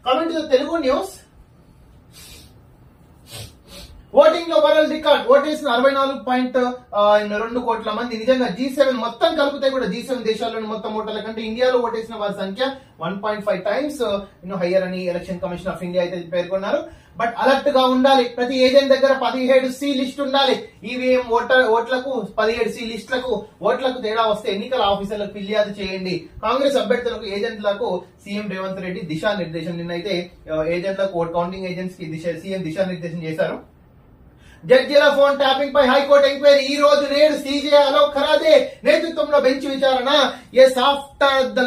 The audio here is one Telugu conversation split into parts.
Coming to the Telugu news. Voting లో వరల్డ్ రికార్డ్ ఓటేసిన 64.2 కోట్ల మంది. నిజంగా G7 మొత్తం కలిపితే కూడా G7 దేశాల్లోని మొత్తం ఓటర్ల కంటే ఇండియాలో ఓటేసిన వారి సంఖ్య 1.5 టైమ్స్ హయ్యర్ అని ఎలక్షన్ కమిషన్ ఆఫ్ ఇండియా అయితే పేర్కొన్నారు. బట్ అలర్ట్ గా ఉండాలి. ప్రతి ఏజెంట్ దగ్గర 17C లిస్ట్ ఉండాలి. ఈవీఎం ఓట్లకు 17C లిస్టులకు ఓట్లకు తేడా వస్తే ఎన్నికల ఆఫీసర్లకు ఫిర్యాదు చేయండి. కాంగ్రెస్ అభ్యర్థులకు ఏజెంట్లకు సీఎం రేవంత్ రెడ్డి దిశానిర్దేశం. నిన్నైతే ఏజెంట్లకు ఓట్ కౌంటింగ్ ఏజెంట్స్ కి సీఎం దిశానిర్దేశం చేశారు. జడ్జీల ఫోన్ ట్యాపింగ్ పై హైకోర్టు ఎంక్వైరీ ఈ రోజు నేడు సీజే అలోక్ ఖరాదే నేతృత్వంలో బెంచ్ విచారణ. Yes after the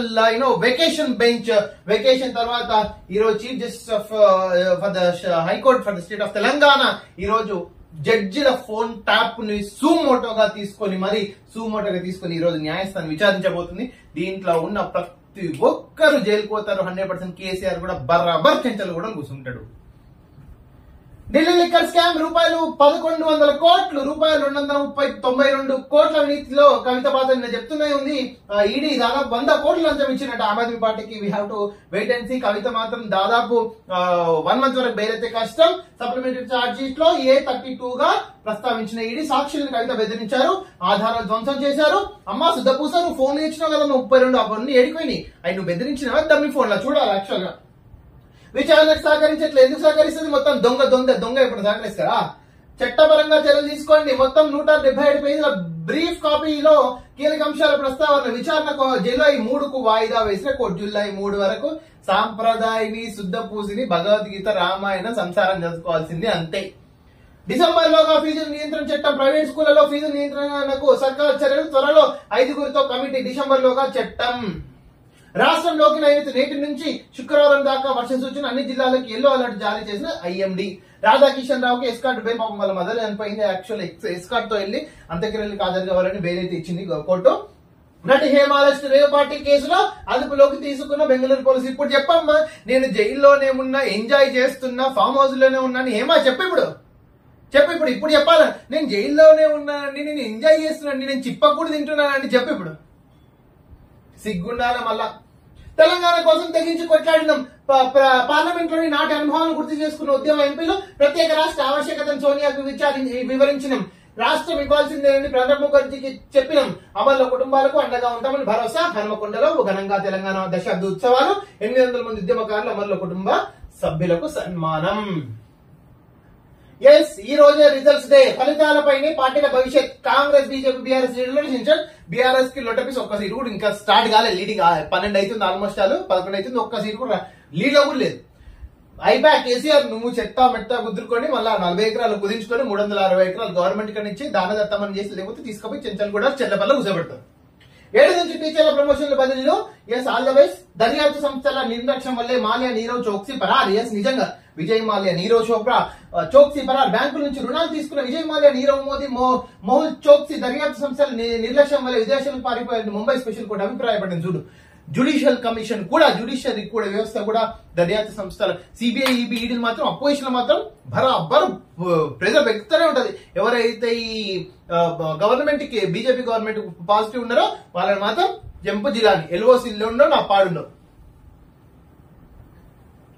vacation bench vacation తర్వాత ఈ రోజు chief justice for the high court for the state of Telangana ఈ రోజు జడ్జిల ఫోన్ ట్యాప్ ని సూమోటోగా తీసుకొని ఈ రోజు న్యాయస్థానం విచారించబోతుంది. దీంట్లో ఉన్న ప్రతి ఒక్కరు జైలుకు పోతారు. 100% కేసీఆర్ కూడా బరాబర్ చెంచలు కూడా కూర్చుంటాడు. ఢిల్లీ లిక్కర్ స్కామ్ రూపాయలు 1100 కోట్లు, రూపాయలు 292 కోట్ల అవినీతిలో కవిత పాత్ర నిన్న చెప్తూనే ఉంది. ఈడీ దాదాపు 100 కోట్లు లంచం ఇచ్చినట్టు ఆమ్ ఆద్మీ పార్టీకి. We have to wait and see. Kavitha మాత్రం దాదాపు 1 మంత్ వరకు బెయిల్ అయితే కష్టం. సప్లిమెంటరీ ఛార్జ్ షీట్ లో A32 గా ప్రస్తావించిన ఈడీ సాక్షులను కవిత బెదిరించారు, ఆధారాలు ధ్వంసం చేశారు. అమ్మా సుద్దపూస నువ్వు ఫోన్లు ఇచ్చినావు కదా 32 అవన్నీ ఏడిపోయినాయి. అవి నువ్వు బెదిరించినావా దమ్మి ఫోన్ లో చూడాలి. యాక్చువల్ గా విచారణకు సహకరించట్లేదు. ఎందుకు సహకరిస్తుంది? మొత్తం దొంగ ఇప్పుడు సహకరిస్తారా? చట్టపరంగా చర్యలు తీసుకోండి. మొత్తం 177 పేజీల బ్రీఫ్ కాపీలో కీలక అంశాల ప్రస్తావన. విచారణకు జూలై 3కు వాయిదా వేసిన కోర్టు జూలై 3 వరకు సాంప్రదాయని శుద్ధపూసిని భగవద్గీత రామాయణ సంసారం చదువుకోవాల్సింది అంతే. డిసెంబర్ లోగా ఫీజు నియంత్రణ చట్టం. ప్రైవేట్ స్కూళ్లలో ఫీజు నియంత్రణకు సర్కార్ చర్యలు. త్వరలో 5గురితో కమిటీ. డిసెంబర్ లోగా చట్టం. రాష్ట్రంలోకి నేటి నుంచి శుక్రవారం దాకా వర్ష సూచన. అన్ని జిల్లాలకు ఎల్లో అలర్ట్ జారీ చేసిన ఐఎండీ. రాధాకిషన్ రావుకి ఎస్కార్ట్ బెయిల్. పాపం వాళ్ళ మదర్ చనిపోయింది. యాక్చువల్ ఎస్కార్ట్ తో వెళ్లి అంత్యక్రియలకు హాజరు కావాలని బెయిల్ అయితే ఇచ్చింది కోర్టు. నటి హేమారెస్ట్ రేవ్ పార్టీ కేసులో అదుపులోకి తీసుకున్న బెంగళూరు పోలీసు. ఇప్పుడు చెప్పమ్మా, నేను జైల్లోనే ఉన్నా, ఎంజాయ్ చేస్తున్నా, ఫామ్ హౌస్ లోనే ఉన్నాను. హేమా చెప్పు ఇప్పుడు చెప్పాలా? నేను జైల్లోనే ఉన్నానండి, నేను ఎంజాయ్ చేస్తున్నానండి, నేను చిప్పకూడ తింటున్నానండి చెప్పు ఇప్పుడు. సిగ్గుండాల మళ్ళా. తెలంగాణ కోసం తెగించి కొట్లాడినాం. పార్లమెంట్ లోని నాటి అనుభవాలను గుర్తు చేసుకున్న ఉద్యమ ఎంపీలు ప్రత్యేక రాష్ట్ర ఆవశ్యకతను సోనియాకు వివరించినాం. రాష్ట్రం ఇవ్వాల్సిందేనని ప్రణబ్ ముఖర్జీకి చెప్పినాం. అమల్లో కుటుంబాలకు అండగా ఉంటామని భరోసా. హనుమకొండలో ఘనంగా తెలంగాణ దశాబ్ది ఉత్సవాలు. 800 మంది ఉద్యమకారులు అమల్లో కుటుంబ సభ్యులకు సన్మానం. ఎస్ ఈ రోజే రిజల్ట్స్ డే. ఫలితాలపైనే పార్టీల భవిష్యత్. Congress BJP BRS relationship. BRS కి లొట్టపీస్ ఒక్క సీటు కూడా ఇంకా స్టార్ట్ కాలేదు. లీడింగ్ 12 అవుతుంది, ఆల్మోస్ట్ 11 అవుతుంది. ఒక్క సీటు కూడా లీడ్ లో కూడా లేదు. ఐబ్యాక్ కేసీఆర్ నువ్వు చెత్తా మెత్తా కుదురుకొని మళ్ళా 40 ఎకరాలు కుదించుకొని 360 ఎకరాలు గవర్నమెంట్ కి నుంచి దానదత్తమని చేసి లేకపోతే తీసుకుపోయి చెంచలు కూడా చెల్లపల్ల కూర్చోబెడతారు. 7 నుంచి టీచర్ల ప్రమోషన్ల బదిలీలో. Yes all the best. దర్యాప్తు సంస్థల నిర్లక్ష్యం వల్లే మాల్యా నీరవ్ చోక్సీ పరార్. ఎస్ నిజంగా విజయ్ మాల్యా నీరవ్ చోప్రా చోక్సీ పరార్. బ్యాంకుల నుంచి రుణాలు తీసుకున్న విజయ్ మాల్యా నీరవ్ మోదీ మోహుల్ చోక్సీ దర్యాప్తు సంస్థల నిర్లక్ష్యం వల్ల విదేశాలకు పారిపోయారు ముంబై స్పెషల్ కోర్టు అభిప్రాయపడింది. చూడు, జ్యుడిషియల్ కమిషన్ కూడా జ్యుడిషియరీ కూడా వ్యవస్థ కూడా దర్యాప్తు సంస్థల సిబిఐ ఈబీ ఈడీలు మాత్రం అపోజిషన్ మాత్రం బరాబర్ ప్రెజర్ పెరుగుతూనే ఉంటది. ఎవరైతే ఈ గవర్నమెంట్ కి బీజేపీ గవర్నమెంట్ పాజిటివ్ ఉన్నారో వాళ్ళని మాత్రం జంపు జిల్లాని ఎల్ఓసీలో ఉండో నా పాడుండో